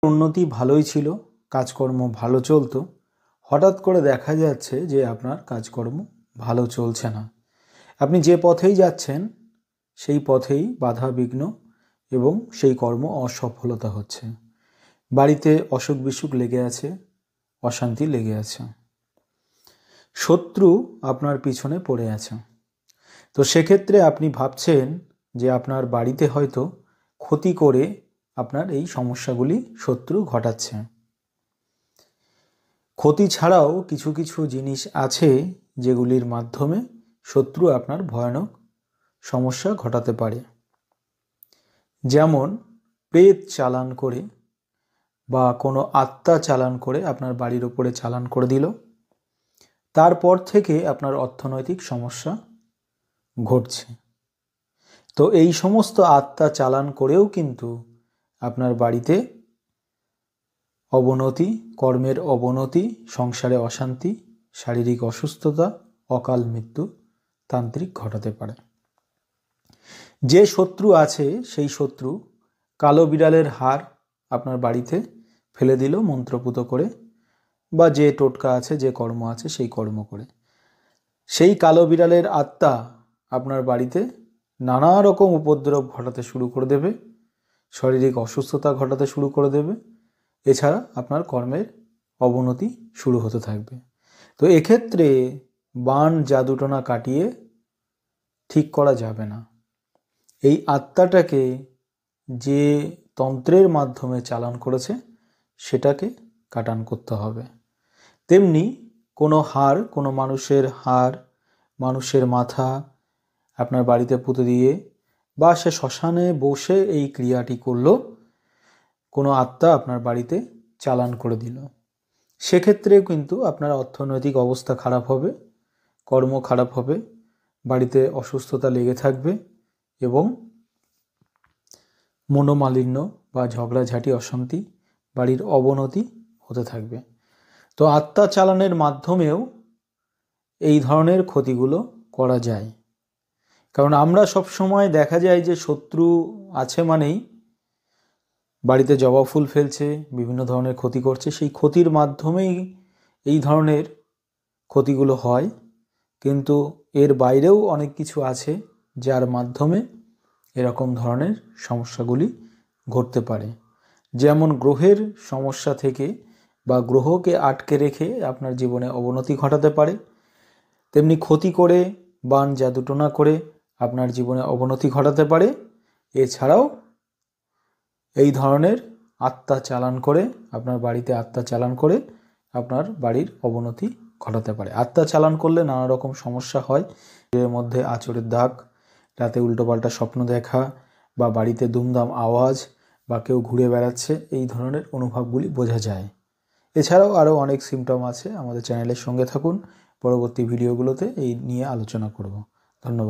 উন্নতি ভালোই ছিল, কাজকর্ম ভালো চলতো, হঠাৎ করে দেখা যাচ্ছে যে আপনার কাজকর্ম ভালো চলছে না। আপনি যে পথেই যাচ্ছেন সেই পথেই বাধা বিঘ্ন এবং সেই কর্ম অসফলতা হচ্ছে। বাড়িতে অসুখ বিসুখ লেগে আছে, অশান্তি লেগে আছে, শত্রু আপনার পিছনে পড়ে আছে। তো সেক্ষেত্রে আপনি ভাবছেন যে আপনার বাড়িতে হয়তো ক্ষতি করে আপনার এই সমস্যাগুলি শত্রু ঘটাচ্ছে। ক্ষতি ছাড়াও কিছু কিছু জিনিস আছে যেগুলির মাধ্যমে শত্রু আপনার ভয়ানক সমস্যা ঘটাতে পারে। যেমন প্রেত চালান করে বা কোনো আত্মা চালান করে আপনার বাড়ির উপরে চালান করে দিল, তারপর থেকে আপনার অর্থনৈতিক সমস্যা ঘটছে। তো এই সমস্ত আত্মা চালান করেও কিন্তু আপনার বাড়িতে অবনতি, কর্মের অবনতি, সংসারে অশান্তি, শারীরিক অসুস্থতা, অকাল মৃত্যু তান্ত্রিক ঘটাতে পারে। যে শত্রু আছে সেই শত্রু কালো বিড়ালের হাড় আপনার বাড়িতে ফেলে দিল মন্ত্রপুত করে, বা যে টোটকা আছে, যে কর্ম আছে সেই কর্ম করে। সেই কালো বিড়ালের আত্মা আপনার বাড়িতে নানা রকম উপদ্রব ঘটাতে শুরু করে দেবে, শারীরিক অসুস্থতা ঘটাতে শুরু করে দেবে, এছাড়া আপনার কর্মের অবনতি শুরু হতে থাকবে। তো এক্ষেত্রে বান জাদুটোনা কাটিয়ে ঠিক করা যাবে না। এই আত্মাটাকে যে তন্ত্রের মাধ্যমে চালান করেছে সেটাকে কাটান করতে হবে। তেমনি কোনো হাড়, কোনো মানুষের হাড়, মানুষের মাথা আপনার বাড়িতে পুঁতে দিয়ে বা সে শ্মশানে বসে এই ক্রিয়াটি করলো, কোনো আত্মা আপনার বাড়িতে চালান করে দিল, সেক্ষেত্রেও কিন্তু আপনার অর্থনৈতিক অবস্থা খারাপ হবে, কর্ম খারাপ হবে, বাড়িতে অসুস্থতা লেগে থাকবে এবং মনোমালিন্য বা ঝগড়াঝাঁটি, অশান্তি, বাড়ির অবনতি হতে থাকবে। তো আত্মা চালানের মাধ্যমেও এই ধরনের ক্ষতিগুলো করা যায়। কারণ আমরা সবসময় দেখা যায় যে শত্রু আছে মানেই বাড়িতে জবা ফুল ফেলছে, বিভিন্ন ধরনের ক্ষতি করছে, সেই ক্ষতির মাধ্যমেই এই ধরনের ক্ষতিগুলো হয়। কিন্তু এর বাইরেও অনেক কিছু আছে যার মাধ্যমে এরকম ধরনের সমস্যাগুলি ঘটতে পারে। যেমন গ্রহের সমস্যা থেকে বা গ্রহকে আটকে রেখে আপনার জীবনে অবনতি ঘটাতে পারে, তেমনি ক্ষতি করে, বান জাদুটোনা করে আপনার জীবনে অবনতি ঘটাতে পারে। এছাড়াও এই ধরনের আত্মা চালান করে, আপনার বাড়িতে আত্মা চালান করে আপনার বাড়ির অবনতি ঘটাতে পারে। আত্মা চালান করলে নানা রকম সমস্যা হয়, এর মধ্যে আঁচড়ের দাগ, রাতে উল্টোপাল্টা স্বপ্ন দেখা, বা বাড়িতে দুমদাম আওয়াজ, বা কেউ ঘুরে বেড়াচ্ছে, এই ধরনের অনুভবগুলি বোঝা যায়। এছাড়াও আরও অনেক সিমটম আছে। আমাদের চ্যানেলের সঙ্গে থাকুন, পরবর্তী ভিডিওগুলোতে এই নিয়ে আলোচনা করব। ধন্যবাদ।